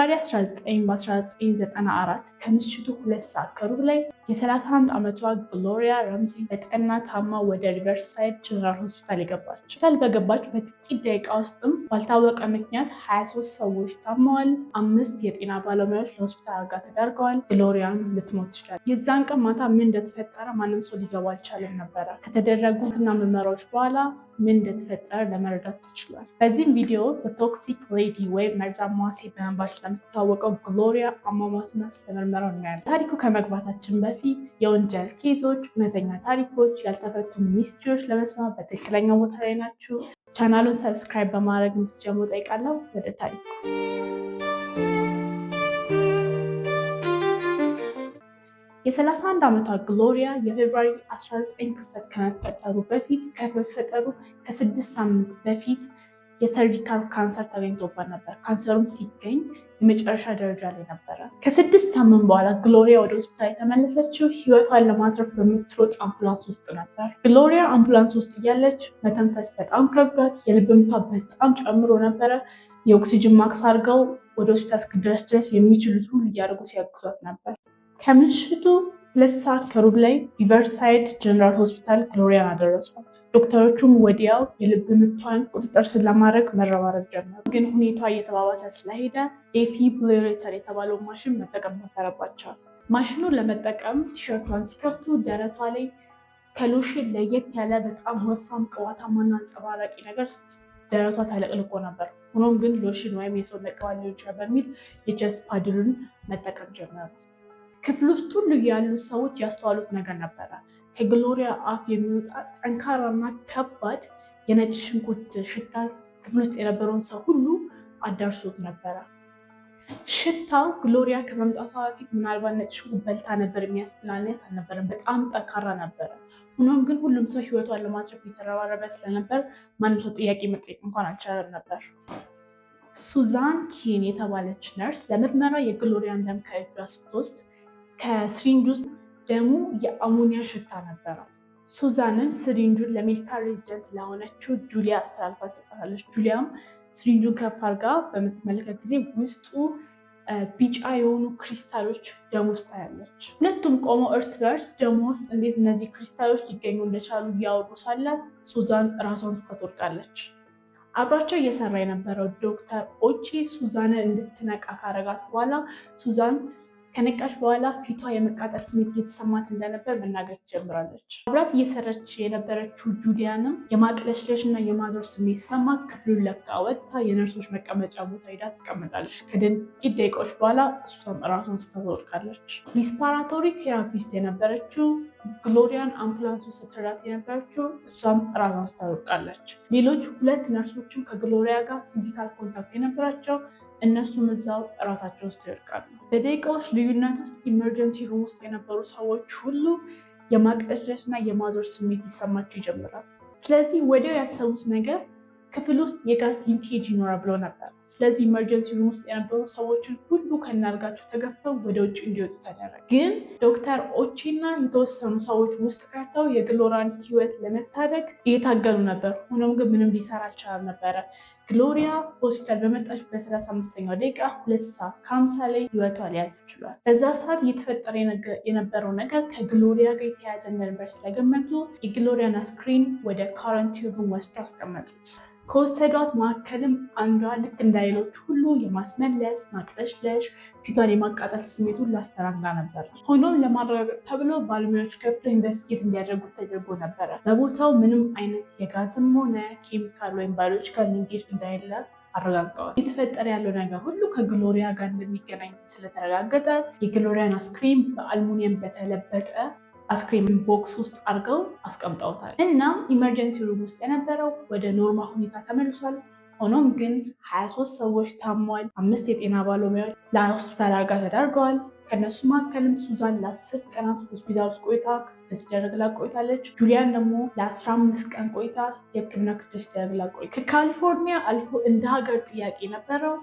ፌብራሪ 19 በ1994 ከምሽቱ 2 ሰዓት ከሩብ ላይ የ31 ዓመቷ ግሎሪያ ራምዚ በጠና ታማ ወደ ሪቨርሳይድ ጀነራል ሆስፒታል የገባች። ሆስፒታል በገባች በጥቂት ደቂቃ ውስጥም ባልታወቀ ምክንያት 23 ሰዎች ታመዋል። 5 የጤና ባለሙያዎች ለሆስፒታል አልጋ ተዳርገዋል። ግሎሪያን ልትሞት ትችላለች። የዛን ቀን ማታ ምን እንደተፈጠረ ማንም ሰው ሊገባ አልቻለም ነበረ። ከተደረጉትና ምርመራዎች በኋላ ምን እንደተፈጠረ ለመረዳት ተችሏል። በዚህም ቪዲዮ ቶክሲክ ሌዲ ወይም መርዛማዋ ሴት በመባል ስለምትታወቀው ግሎሪያ አሟሟትና ስለምርመራው እናያለን። ታሪኩ ከመግባታችን በፊት የወንጀል ኬዞች፣ እውነተኛ ታሪኮች፣ ያልተፈቱ ሚስትሪዎች ለመስማት በትክክለኛ ቦታ ላይ ናችሁ። ቻናሉን ሰብስክራይብ በማድረግ እንድትጀምሩ ጠይቃለሁ። ወደ ታሪኩ የ31 ዓመቷ ግሎሪያ የፌብሩዋሪ 19 ክስተት ከመፈጠሩ ከ6 ሳምንት በፊት የሰርቪካል ካንሰር ተገኝቶባት ነበር። ካንሰሩም ሲገኝ የመጨረሻ ደረጃ ላይ ነበረ። ከ6 ሳምንት በኋላ ግሎሪያ ወደ ሆስፒታል የተመለሰችው ህይወቷን ለማትረፍ በምትሮጥ አምቡላንስ ውስጥ ነበር። ግሎሪያ አምቡላንስ ውስጥ እያለች መተንፈስ በጣም ከብዷት፣ የልብ ምቷ በጣም ጨምሮ ነበረ። የኦክሲጅን ማክስ አድርገው ወደ ሆስፒታል እስክትደርስ ድረስ የሚችሉት ሁሉ እያደረጉ ሲያግዟት ነበር። ከምሽቱ 2 ሰዓት ከሩብ ላይ ሪቨርሳይድ ጀነራል ሆስፒታል ግሎሪያን አደረሷት። ዶክተሮቹም ወዲያው የልብ ምቷን ቁጥጥር ስር ለማድረግ መረባረብ ጀመሩ። ግን ሁኔቷ እየተባባሰ ስለሄደ ዴፊብሪሌተር የተባለው ማሽን መጠቀም ነበረባቸው። ማሽኑን ለመጠቀም ቲሸርቷን ሲከፍቱ ደረቷ ላይ ከሎሽን ለየት ያለ በጣም ወፍራም ቅባታማና አንጸባራቂ ነገር ደረቷ ተለቅልቆ ነበር። ሆኖም ግን ሎሽን ወይም የሰውነት ቅባት ሊሆን ይችላል በሚል የቼስት ፓድሉን መጠቀም ጀመሩ። ክፍል ውስጥ ሁሉ ያሉ ሰዎች ያስተዋሉት ነገር ነበረ። ከግሎሪያ አፍ የሚወጣ ጠንካራና ከባድ የነጭ ሽንኩርት ሽታ ክፍል ውስጥ የነበረውን ሰው ሁሉ አዳርሶት ነበረ። ሽታው ግሎሪያ ከመምጣቷ በፊት ምናልባት ነጭ ሽንኩርት በልታ ነበር የሚያስብል አይነት አልነበረም። በጣም ጠንካራ ነበረ። ሆኖም ግን ሁሉም ሰው ህይወቷን ለማትረፍ የተረባረበ ስለነበር ማንም ሰው ጥያቄ መጠየቅ እንኳን አልቻለም ነበር። ሱዛን ኬን የተባለች ነርስ ለምርመራ የግሎሪያን ደም ከእጇ ስትወስድ ከስሪንጅ ውስጥ ደሙ የአሞኒያ ሽታ ነበረው። ሱዛንም ስሪንጁን ለሜዲካል ሬዚደንት ለሆነችው ጁሊያ አስተላልፋ ትሰጣለች። ጁሊያም ስሪንጁን ከፍ አድርጋ በምትመለከት ጊዜ ውስጡ ቢጫ የሆኑ ክሪስታሎች ደም ውስጥ ታያለች። ሁለቱም ቆመው እርስ በርስ ደም ውስጥ እንዴት እነዚህ ክሪስታሎች ሊገኙ እንደቻሉ እያወሩ ሳለ ሱዛን ራሷን ስትወድቃለች። አብሯቸው እየሰራ የነበረው ዶክተር ኦቼ ሱዛንን እንድትነቃ ካረጋት በኋላ ሱዛን ከነቃች በኋላ ፊቷ የመቃጠል ስሜት እየተሰማት እንደነበር መናገር ትጀምራለች። አብራት እየሰራች የነበረችው ጁሊያንም የማቅለሽለሽ እና የማዞር ስሜት ሲሰማት ክፍሉን ለቃ ወጥታ የነርሶች መቀመጫ ቦታ ሄዳ ትቀመጣለች። ከጥቂት ደቂቃዎች በኋላ እሷም ራሷን ስትወድቃለች። ሪስፓራቶሪ ቴራፒስት የነበረችው ግሎሪያን አምቡላንሱ ስትረዳት የነበረችው እሷም ራሷን ስትወድቃለች። ሌሎች 2 ነርሶችም ከግሎሪያ ጋር ፊዚካል ኮንታክት የነበራቸው እነሱም እዛው ራሳቸው ውስጥ ይወድቃሉ። በደቂቃዎች ልዩነት ውስጥ ኢመርጀንሲ ሩም ውስጥ የነበሩ ሰዎች ሁሉ የማቅለሽለሽ እና የማዞር ስሜት ሊሰማቸው ይጀምራል። ስለዚህ ወዲያው ያሰቡት ነገር ክፍል ውስጥ የጋዝ ሊንኬጅ ይኖራል ብሎ ነበር። ስለዚህ ኢመርጀንሲ ሩም ውስጥ የነበሩ ሰዎችን ሁሉ ከናልጋቸው ተገፍተው ወደ ውጭ እንዲወጡ ተደረገ። ግን ዶክተር ኦቼ እና የተወሰኑ ሰዎች ውስጥ ቀርተው የግሎሪያን ህይወት ለመታደግ እየታገሉ ነበር። ሆኖም ግን ምንም ሊሰራ አልቻለም ነበረ። ግሎሪያ ሆስፒታል በመጣች በ35ኛው ደቂቃ 2 ሰዓት ከ50 ላይ ህይወቷ ሊያልፍ ችሏል። በዛ ሰዓት እየተፈጠረ የነበረው ነገር ከግሎሪያ ጋር የተያያዘ እንደነበር ስለገመቱ የግሎሪያን አስክሬን ወደ ካረንቲን ሩም ወስዶ አስቀመጡት። ከወሰዷት መካከልም አንዷ ልክ እንዳይሎች ሁሉ የማስመለስ፣ ማቅለሽለሽ፣ ፊቷን የማቃጠል ስሜቱን ላስተናግዳ ነበር። ሆኖም ለማረጋገጥ ተብሎ ባለሙያዎች ገብተው ኢንቨስቲጌት እንዲያደርጉት ተደርጎ ነበረ። በቦታው ምንም አይነት የጋዝም ሆነ ኬሚካል ወይም ባዮሎጂካል ሊንኬጅ እንደሌለ አረጋግጠዋል። የተፈጠረ ያለው ነገር ሁሉ ከግሎሪያ ጋር እንደሚገናኝ ስለተረጋገጠ የግሎሪያን አስክሬን በአልሙኒየም በተለበጠ አስክሬን ቦክስ ውስጥ አድርገው አስቀምጠውታል። እናም ኢመርጀንሲ ሩም ውስጥ የነበረው ወደ ኖርማል ሁኔታ ተመልሷል። ሆኖም ግን 23 ሰዎች ታሟል። 5 የጤና ባለሙያዎች ለሆስፒታል አልጋ ተዳርገዋል። ከነሱ መካከልም ሱዛን ለ10 ቀናት ሆስፒታል ውስጥ ቆይታ ክትትል ሲደረግላት ቆይታለች። ጁሊያን ደግሞ ለ15 ቀን ቆይታ የሕክምና ክትትል ሲደረግላት ቆይታ። ከካሊፎርኒያ አልፎ እንደ ሀገር ጥያቄ ነበረው፣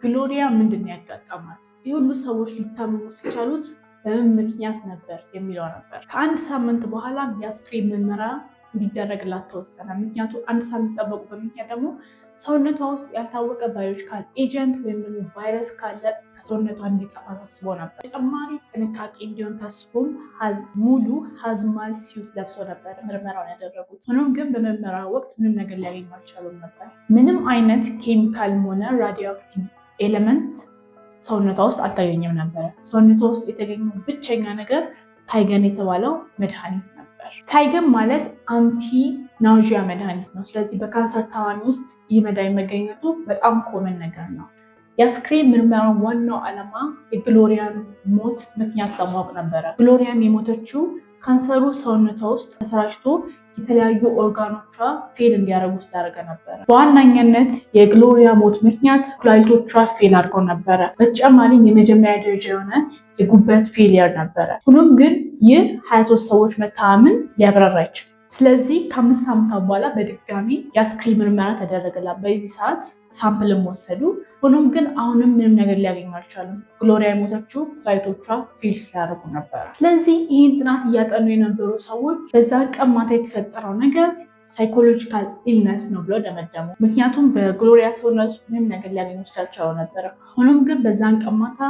ግሎሪያ ምንድን ነው ያጋጠማት? ይህ ሁሉ ሰዎች ሊታመሙ ሲቻሉት በምን ምክንያት ነበር የሚለው ነበር። ከ1 ሳምንት በኋላ የአስክሬን ምርመራ እንዲደረግላት ተወሰነ። ምክንያቱ 1 ሳምንት ጠበቁ። በምክንያት ደግሞ ሰውነቷ ውስጥ ያልታወቀ ባዮሎጂካል ኤጀንት ወይም ደግሞ ቫይረስ ካለ ከሰውነቷ እንዲጠፋ ታስቦ ነበር። ተጨማሪ ጥንቃቄ እንዲሆን ታስቦም ሙሉ ሀዝማት ሲዩት ለብሰው ነበር ምርመራውን ያደረጉት። ሆኖም ግን በምርመራ ወቅት ምንም ነገር ሊያገኙ አልቻሉም ነበር። ምንም አይነት ኬሚካልም ሆነ ራዲዮ አክቲቭ ኤሌመንት ሰውነቷ ውስጥ አልተገኘም ነበር። ሰውነቷ ውስጥ የተገኘው ብቸኛ ነገር ታይገን የተባለው መድኃኒት ነበር። ታይገን ማለት አንቲ ናውዣ መድኃኒት ነው። ስለዚህ በካንሰር ታማሚ ውስጥ ይህ መድኃኒት መገኘቱ በጣም ኮመን ነገር ነው። የአስክሬን ምርመራ ዋናው ዓላማ የግሎሪያን ሞት ምክንያት ለማወቅ ነበረ። ግሎሪያም የሞተችው ካንሰሩ ሰውነቷ ውስጥ ተሰራጭቶ የተለያዩ ኦርጋኖቿ ፌል እንዲያደርጉ ስላደረገ ነበረ። በዋነኛነት የግሎሪያ ሞት ምክንያት ኩላሊቶቿ ፌል አድርገው ነበረ። በተጨማሪም የመጀመሪያ ደረጃ የሆነ የጉበት ፌሊየር ነበረ። ሆኖም ግን ይህ 23 ሰዎች መታመምን ሊያብራራ አይችልም። ስለዚህ ከ5 ሳምንታት በኋላ በድጋሚ የአስክሬን ምርመራ ተደረገላት። በዚህ ሰዓት ሳምፕልም ወሰዱ። ሆኖም ግን አሁንም ምንም ነገር ሊያገኙ አልቻሉም። ግሎሪያ የሞተችው ኩላሊቶቿ ፌል ስላደረጉ ነበረ። ስለዚህ ይህን ጥናት እያጠኑ የነበሩ ሰዎች በዛ ቀን ማታ የተፈጠረው ነገር ሳይኮሎጂካል ኢልነስ ነው ብለው ደመደሙ። ምክንያቱም በግሎሪያ ሰውነት ምንም ነገር ሊያገኙ ስላልቻሉ ነበረ። ሆኖም ግን በዛን ቀን ማታ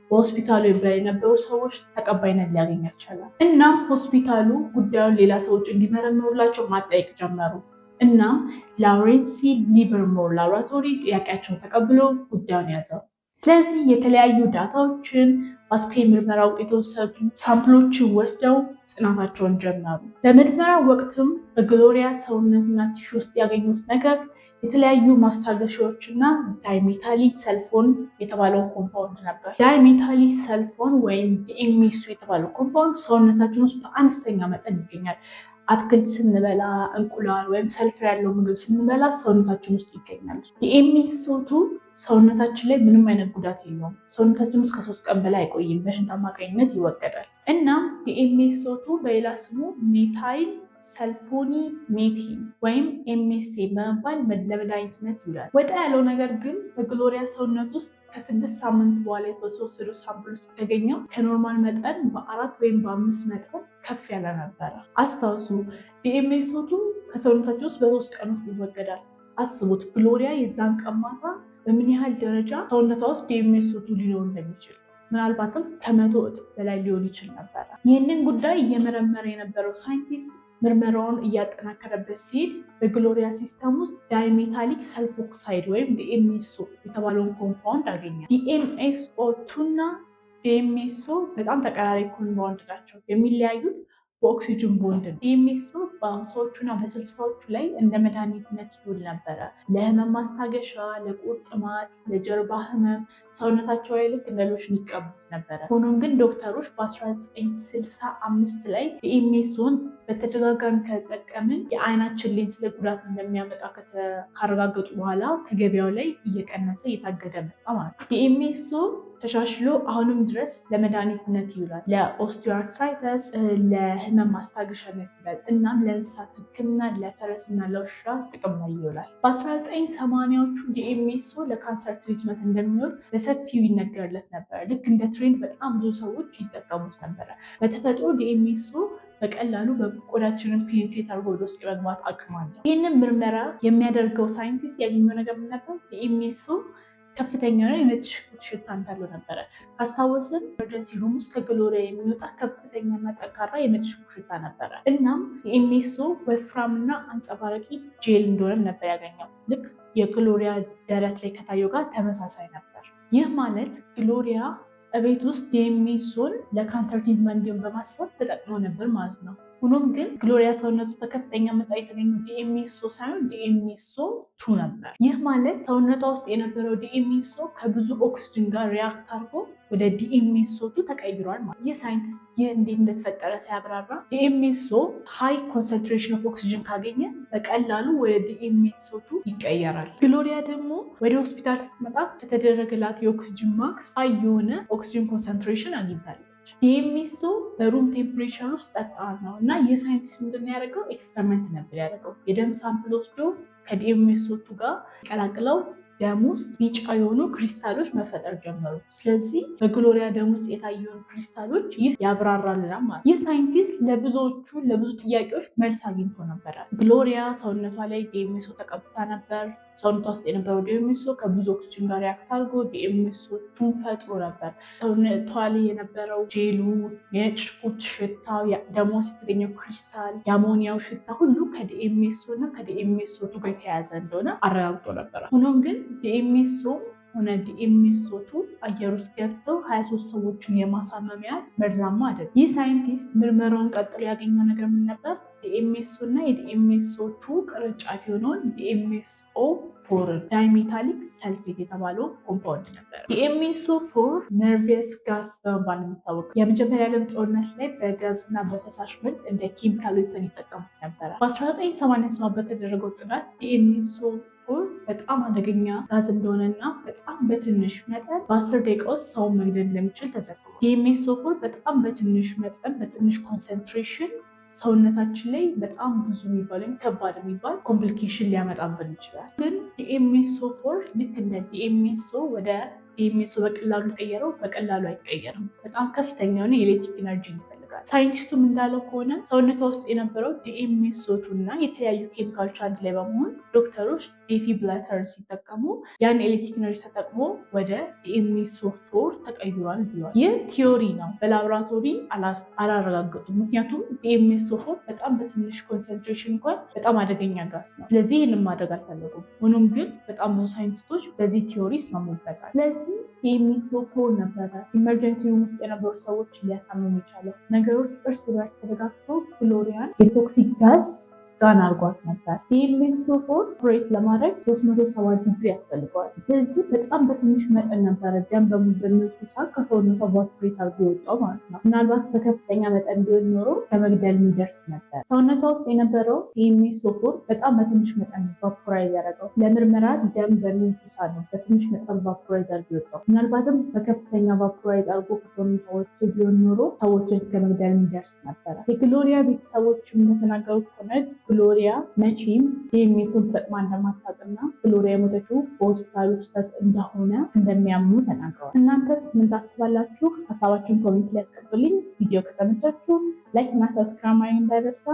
በሆስፒታሉ የነበሩ ሰዎች ተቀባይነት ሊያገኝ አልቻለም። እናም ሆስፒታሉ ጉዳዩን ሌላ ሰዎች እንዲመረምሩላቸው ማጠየቅ ጀመሩ። እናም ላውሬንሲ ሊቨርሞር ላቦራቶሪ ጥያቄያቸውን ተቀብሎ ጉዳዩን ያዘው። ስለዚህ የተለያዩ ዳታዎችን በአስክሬን ምርመራ ውጤት የተወሰዱ ሳምፕሎችን ወስደው ጥናታቸውን ጀመሩ። በምርመራ ወቅትም በግሎሪያ ሰውነትና ቲሹ ውስጥ ያገኙት ነገር የተለያዩ ማስታገሻዎች እና ዳይሜታሊክ ሰልፎን የተባለው ኮምፓውንድ ነበር። ዳይሜታሊክ ሰልፎን ወይም ዲኤምኤሱ የተባለው ኮምፓውንድ ሰውነታችን ውስጥ በአነስተኛ መጠን ይገኛል። አትክልት ስንበላ፣ እንቁላል ወይም ሰልፈር ያለው ምግብ ስንበላ ሰውነታችን ውስጥ ይገኛል። ዲኤምኤሱ ሰውነታችን ላይ ምንም አይነት ጉዳት የለውም። ሰውነታችን ውስጥ ከ3 ቀን በላይ አይቆይም። በሽንት አማካኝነት ይወገዳል። እናም ዲኤምኤሱ በሌላ ስሙ ሜታይል ሰልፎኒ ሜቲን ወይም ኤምኤስኤ በመባል ለመድኃኒትነት ይውላል። ወጣ ያለው ነገር ግን በግሎሪያ ሰውነት ውስጥ ከ6 ሳምንት በኋላ የተወሰዱ ሳምፕል ውስጥ የተገኘው ከኖርማል መጠን በ4 ወይም በ5 መጠን ከፍ ያለ ነበረ። አስታውሱ፣ ዲኤምኤሱ ከሰውነታችን ውስጥ በ3 ቀን ውስጥ ይወገዳል። አስቡት ግሎሪያ የዛን ቀን ማታ በምን ያህል ደረጃ ሰውነቷ ውስጥ ዲኤምኤሱ ሊኖር እንደሚችል። ምናልባትም ከ100 እጥፍ በላይ ሊሆን ይችል ነበረ። ይህንን ጉዳይ እየመረመረ የነበረው ሳይንቲስት ምርመራውን እያጠናከረበት ሲሄድ በግሎሪያ ሲስተም ውስጥ ዳይሜታሊክ ሰልፎክሳይድ ወይም ዲኤምኤሱ የተባለውን ኮምፓውንድ አገኘ። ዲኤምኤስኦ2 እና ዲኤምኤሱ በጣም ተቀራራቢ ኮምፓውንድ ናቸው። የሚለያዩት በኦክሲጅን ቦንድ ነው። ዲኤምኤሱ በ50ዎቹና በ60ዎቹ ላይ እንደ መድኃኒትነት ይውል ነበረ። ለህመም ማስታገሻ፣ ለቁርጥማት፣ ለጀርባ ህመም ሰውነታቸው ላይ ልክ እንደ ሎሽን ይቀቡት ነበረ። ሆኖም ግን ዶክተሮች በ1965 ላይ ዲኤምኤሱን በተደጋጋሚ ከተጠቀምን የአይናችን ሌንስ ላይ ጉዳት እንደሚያመጣ ካረጋገጡ በኋላ ከገበያው ላይ እየቀነሰ እየታገደ መጣ ማለት ነው። ዲኤምኤሱ ተሻሽሎ አሁንም ድረስ ለመድኃኒትነት ይውላል። ለኦስቲዮአርትራይተስ፣ ለህመም ማስታገሻነት ይውላል። እናም ለእንስሳት ሕክምና፣ ለፈረስና ለውሻ ጥቅም ላይ ይውላል። በ1980ዎቹ ዲኤምኤሱ ለካንሰር ትሪትመንት እንደሚውል በሰፊው ይነገርለት ነበር። ልክ እንደ ትሬንድ በጣም ብዙ ሰዎች ይጠቀሙት ነበረ። በተፈጥሮ ዲኤምኤሱ በቀላሉ በቆዳችንን ፔኔትሬት አድርጎ ወደ ውስጥ የመግባት አቅም አለው። ይህንን ምርመራ የሚያደርገው ሳይንቲስት ያገኘው ነገር ምን ነበር? ዲኤምኤሱ ከፍተኛ የሆነ የነጭ ሽንኩርት ሽታ እንዳለው ነበረ። ካስታወስን ኤመርጀንሲ ሩም ውስጥ ከግሎሪያ የሚወጣ ከፍተኛና ጠንካራ የነጭ ሽንኩርት ሽታ ነበረ። እናም ዲኤምኤሱ ወፍራምና አንጸባራቂ ጄል እንደሆነ ነበር ያገኘው። ልክ የግሎሪያ ደረት ላይ ከታየው ጋር ተመሳሳይ ነበር። ይህ ማለት ግሎሪያ እቤት ውስጥ ዲኤምኤሱን ለካንሰር ትሪትመንት እንዲሆን በማሰብ ተጠቅሞ ነበር ማለት ነው። ሆኖም ግን ግሎሪያ ሰውነቱ በከፍተኛ መጠን የተገኘው ዲኤምኤሱ ሳይሆን ዲኤምኤስኦ2 ነበር። ይህ ማለት ሰውነቷ ውስጥ የነበረው ዲኤምኤሱ ከብዙ ኦክሲጅን ጋር ሪያክት አድርጎ ወደ ዲኤምኤስኦ2 ተቀይሯል ማለት። ይህ ሳይንቲስት ይህ እንዴት እንደተፈጠረ ሲያብራራ ዲኤምኤሱ ሃይ ኮንሰንትሬሽን ኦፍ ኦክሲጅን ካገኘ በቀላሉ ወደ ዲኤምኤስኦ2 ይቀየራል። ግሎሪያ ደግሞ ወደ ሆስፒታል ስትመጣ ከተደረገላት የኦክሲጅን ማክስ ሃይ የሆነ ኦክሲጅን ኮንሰንትሬሽን አግኝታለች። ዲኤምኤሱ በሩም ቴምፕሬቸር ውስጥ ጠጣር ነው እና የሳይንቲስት ምንድን ያደረገው ኤክስፐሪመንት ነበር ያደረገው። የደም ሳምፕል ወስዶ ከዲኤምኤስኦ2 ጋር ቀላቅለው ደም ውስጥ ቢጫ የሆኑ ክሪስታሎች መፈጠር ጀመሩ። ስለዚህ በግሎሪያ ደም ውስጥ የታየውን ክሪስታሎች ይህ ያብራራልናል ማለት። ይህ ሳይንቲስት ለብዙ ጥያቄዎች መልስ አግኝቶ ነበረ። ግሎሪያ ሰውነቷ ላይ ዲኤምኤሱ ተቀብታ ነበር። ሰውነቷ ውስጥ የነበረው ዲኤምኤስ ከብዙ ኦክሲጅን ጋር ሪያክት አድርጎ ዲኤምኤሶቹን ፈጥሮ ነበር። ሰውነቷ ላይ የነበረው ጄሉ፣ የነጭ ሽንኩርት ሽታው፣ ደሞ ውስጥ የተገኘው ክሪስታል፣ የአሞኒያው ሽታ ሁሉ ከዲኤምኤስ እና ከዲኤምኤሶቹ ጋር የተያያዘ እንደሆነ አረጋግጦ ነበረ። ሆኖም ግን ዲኤምኤሶ ሆነ ዲኤምኤሶቹ አየር ውስጥ ገብተው 23 ሰዎችን የማሳመሚያ መርዛማ አይደለም። ይህ ሳይንቲስት ምርመራውን ቀጥሎ ያገኘው ነገር ምን ነበር? ዲኤምኤሶ እና የዲኤምኤሶቹ ቅርንጫፍ የሆነውን ዲኤምኤስኦ ፎር ዳይሜታሊክ ሰልፌት የተባለው ኮምፓውንድ ነበር። ዲኤምኤስኦ ፎር ነርቨስ ጋዝ በመባል የሚታወቀው የመጀመሪያ ዓለም ጦርነት ላይ በጋዝ እና በፈሳሽ መልክ እንደ ኬሚካል ዌፐን ይጠቀሙት ነበረ። በ1987 በተደረገው ጥናት ዲኤምኤስኦ በጣም አደገኛ ጋዝ እንደሆነና በጣም በትንሽ መጠን በ10 ደቂቃ ውስጥ ሰውን መግደል እንደሚችል ተዘግቧል። ዲኤምኤስኦ በጣም በትንሽ መጠን በትንሽ ኮንሰንትሬሽን ሰውነታችን ላይ በጣም ብዙ የሚባል ወይም ከባድ የሚባል ኮምፕሊኬሽን ሊያመጣብን ይችላል። ግን ዲኤምኤስኦ ልክ እንደ ዲኤምኤስኦ ወደ ዲኤምኤስኦ በቀላሉ ቀየረው በቀላሉ አይቀየርም። በጣም ከፍተኛ የሆነ የኤሌክትሪክ ኤነርጂ ይፈልጋል። ሳይንቲስቱም እንዳለው ከሆነ ሰውነቷ ውስጥ የነበረው ዲኤምኤስኦቱ እና የተለያዩ ኬሚካሎች አንድ ላይ በመሆን ዶክተሮች ዴፊብሪሌተር ሲጠቀሙ ያን ኤሌክትሪክ ኤነርጂ ተጠቅሞ ወደ ዲኤምኤስኦ ተቀይሯል ብሏል። ይህ ቲዮሪ ነው፣ በላቦራቶሪ አላረጋገጡም። ምክንያቱም ዲኤምኤስኦ በጣም በትንሽ ኮንሰንትሬሽን እንኳን በጣም አደገኛ ጋዝ ነው። ስለዚህ ይህንን ማድረግ አልፈለጉም። ሆኖም ግን በጣም ብዙ ሳይንቲስቶች በዚህ ቲዮሪ ይስማሙበታል። ስለዚህ ዲኤምኤስኦ ነበረ ኢመርጀንሲ ሩም ውስጥ የነበሩ ሰዎች ሊያሳምም የቻለው። ነገሮች እርስ በርስ ተደጋግተው ግሎሪያን የቶክሲክ ጋዝ ጋን አድርጓት ነበር። ዲኤምኤስኦ ኦፕሬት ለማድረግ 370 ዲግሪ ያስፈልገዋል። ስለዚህ በጣም በትንሽ መጠን ነበረ ደም በሚወስዱ ሰዓት ከሰውነቷ ኦፕሬት አድርጎ የወጣው ማለት ነው። ምናልባት በከፍተኛ መጠን ቢሆን ኖሮ ከመግደል የሚደርስ ነበር። ሰውነቷ ውስጥ የነበረው ዲኤምኤስኦ በጣም በትንሽ መጠን ቫፖራይዝ ያደረገው። ለምርመራ ደም በሚወስዱ ሰዓት ነው በትንሽ መጠን ቫፖራይዝ አድርጎ የወጣው። ምናልባትም በከፍተኛ ቫፖራይዝ አድርጎ ከሰውነቷ ወጥቶ ቢሆን ኖሮ ሰዎችን ከመግደል የሚደርስ ነበረ። የግሎሪያ ቤተሰቦች እንደተናገሩት ከሆነ ግሎሪያ መቼም ዲኤምኤስኦን ተጠቅማ እንደማታውቅና ግሎሪያ የሞተችው በሆስፒታል ውስጥ እንደሆነ እንደሚያምኑ ተናግረዋል። እናንተስ ምን ታስባላችሁ? ሀሳባችሁን ኮሜንት ላይ አስቀምጡልኝ። ቪዲዮ ከተመቻችሁ ላይክ እና ሰብስክራይብ ማድረግ እንዳይረሳ።